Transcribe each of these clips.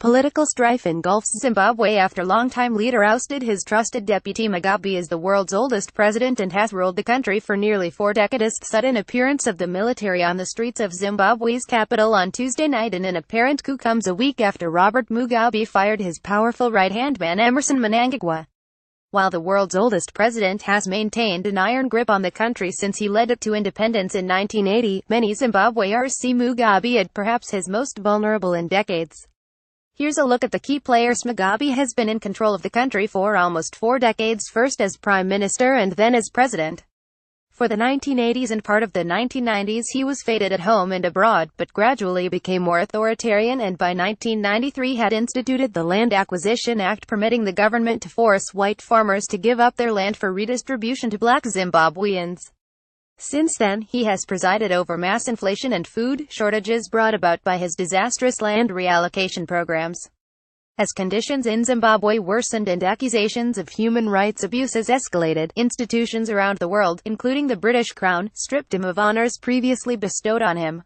Political strife engulfs Zimbabwe after longtime leader ousted his trusted deputy Mugabe is the world's oldest president and has ruled the country for nearly 4 decades. Sudden appearance of the military on the streets of Zimbabwe's capital on Tuesday night in an apparent coup comes a week after Robert Mugabe fired his powerful right-hand man Emmerson Mnangagwa. While the world's oldest president has maintained an iron grip on the country since he led it to independence in 1980, many Zimbabweans see Mugabe as perhaps his most vulnerable in decades. Here's a look at the key players. Mugabe has been in control of the country for almost 4 decades, first as prime minister and then as president. For the 1980s and part of the 1990s he was feted at home and abroad, but gradually became more authoritarian and by 1993 had instituted the Land Acquisition Act, permitting the government to force white farmers to give up their land for redistribution to black Zimbabweans. Since then, he has presided over mass inflation and food shortages brought about by his disastrous land reallocation programs. As conditions in Zimbabwe worsened and accusations of human rights abuses escalated, institutions around the world, including the British Crown, stripped him of honors previously bestowed on him.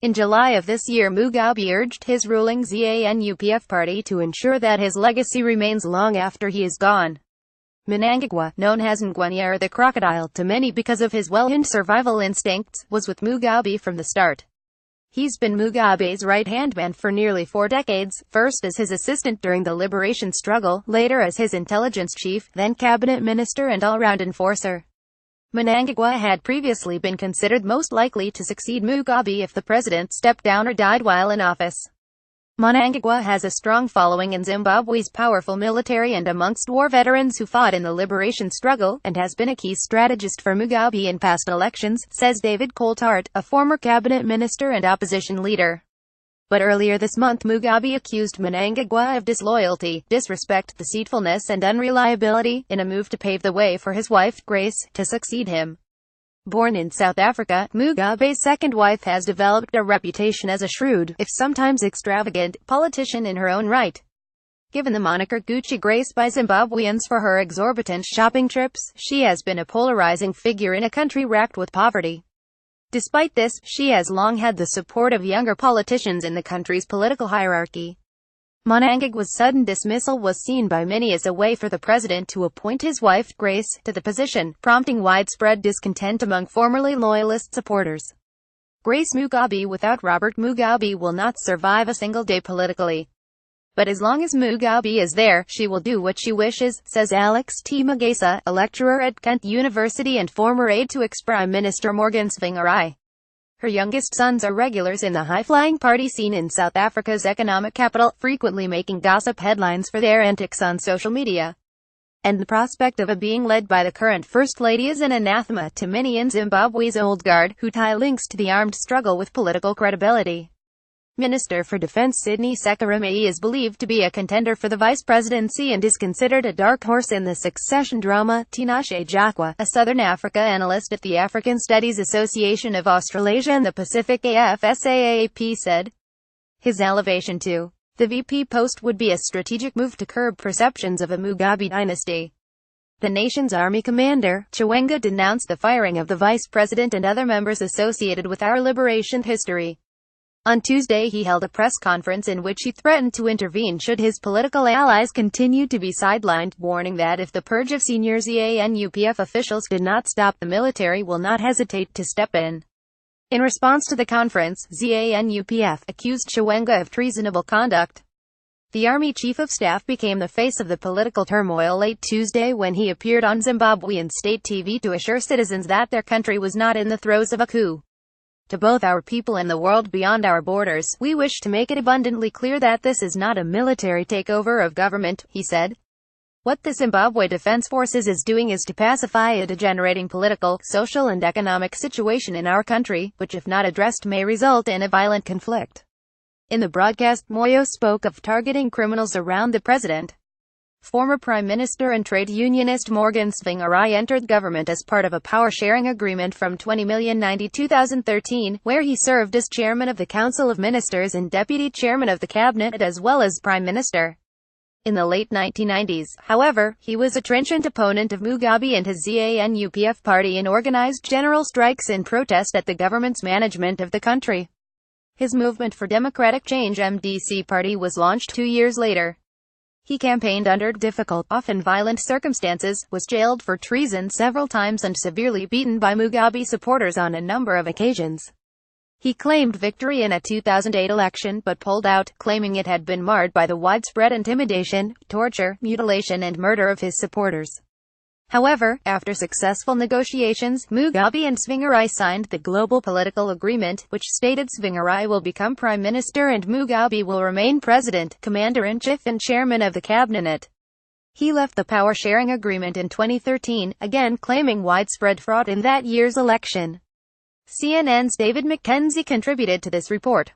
In July of this year, Mugabe urged his ruling ZANU-PF party to ensure that his legacy remains long after he is gone. Mnangagwa, known as Ngwanyara the crocodile to many because of his well-honed survival instincts, was with Mugabe from the start. He's been Mugabe's right-hand man for nearly 4 decades, first as his assistant during the liberation struggle, later as his intelligence chief, then cabinet minister and all-round enforcer. Mnangagwa had previously been considered most likely to succeed Mugabe if the president stepped down or died while in office. Mnangagwa has a strong following in Zimbabwe's powerful military and amongst war veterans who fought in the liberation struggle, and has been a key strategist for Mugabe in past elections, says David Coulthard, a former cabinet minister and opposition leader. But earlier this month Mugabe accused Mnangagwa of disloyalty, disrespect, deceitfulness and unreliability, in a move to pave the way for his wife, Grace, to succeed him. Born in South Africa, Mugabe's second wife has developed a reputation as a shrewd, if sometimes extravagant, politician in her own right. Given the moniker Gucci Grace by Zimbabweans for her exorbitant shopping trips, she has been a polarizing figure in a country racked with poverty. Despite this, she has long had the support of younger politicians in the country's political hierarchy. Mnangagwa's sudden dismissal was seen by many as a way for the president to appoint his wife, Grace, to the position, prompting widespread discontent among formerly loyalist supporters. Grace Mugabe without Robert Mugabe will not survive a single day politically. But as long as Mugabe is there, she will do what she wishes, says Alex T. Magasa, a lecturer at Kent University and former aide to ex-Prime Minister Morgan Tsvangirai. Her youngest sons are regulars in the high-flying party scene in South Africa's economic capital, frequently making gossip headlines for their antics on social media. And the prospect of being led by the current First Lady is an anathema to many in Zimbabwe's old guard, who tie links to the armed struggle with political credibility. Minister for Defense Sydney Sekeramei is believed to be a contender for the vice presidency and is considered a dark horse in the succession drama. Tinashe Jakwa, a Southern Africa analyst at the African Studies Association of Australasia and the Pacific AFSAAP, said his elevation to the VP post would be a strategic move to curb perceptions of a Mugabe dynasty. The nation's army commander, Chiwenga, denounced the firing of the vice president and other members associated with our liberation history. On Tuesday he held a press conference in which he threatened to intervene should his political allies continue to be sidelined, warning that if the purge of senior ZANU-PF officials did not stop, the military will not hesitate to step in. In response to the conference, ZANU-PF accused Chiwenga of treasonable conduct. The Army Chief of Staff became the face of the political turmoil late Tuesday when he appeared on Zimbabwean state TV to assure citizens that their country was not in the throes of a coup. To both our people and the world beyond our borders, we wish to make it abundantly clear that this is not a military takeover of government, he said. What the Zimbabwe Defense Forces is doing is to pacify a degenerating political, social and economic situation in our country, which if not addressed may result in a violent conflict. In the broadcast, Moyo spoke of targeting criminals around the president. Former Prime Minister and trade unionist Morgan Tsvangirai entered government as part of a power-sharing agreement from 2013, where he served as chairman of the Council of Ministers and deputy chairman of the cabinet as well as prime minister. In the late 1990s, however, he was a trenchant opponent of Mugabe and his ZANU-PF party and organized general strikes in protest at the government's management of the country. His Movement for Democratic Change (MDC) party was launched 2 years later. He campaigned under difficult, often violent circumstances, was jailed for treason several times and severely beaten by Mugabe supporters on a number of occasions. He claimed victory in a 2008 election but pulled out, claiming it had been marred by the widespread intimidation, torture, mutilation and murder of his supporters. However, after successful negotiations, Mugabe and Tsvangirai signed the Global Political Agreement, which stated Tsvangirai will become prime minister and Mugabe will remain president, commander-in-chief and chairman of the cabinet. He left the power-sharing agreement in 2013, again claiming widespread fraud in that year's election. CNN's David McKenzie contributed to this report.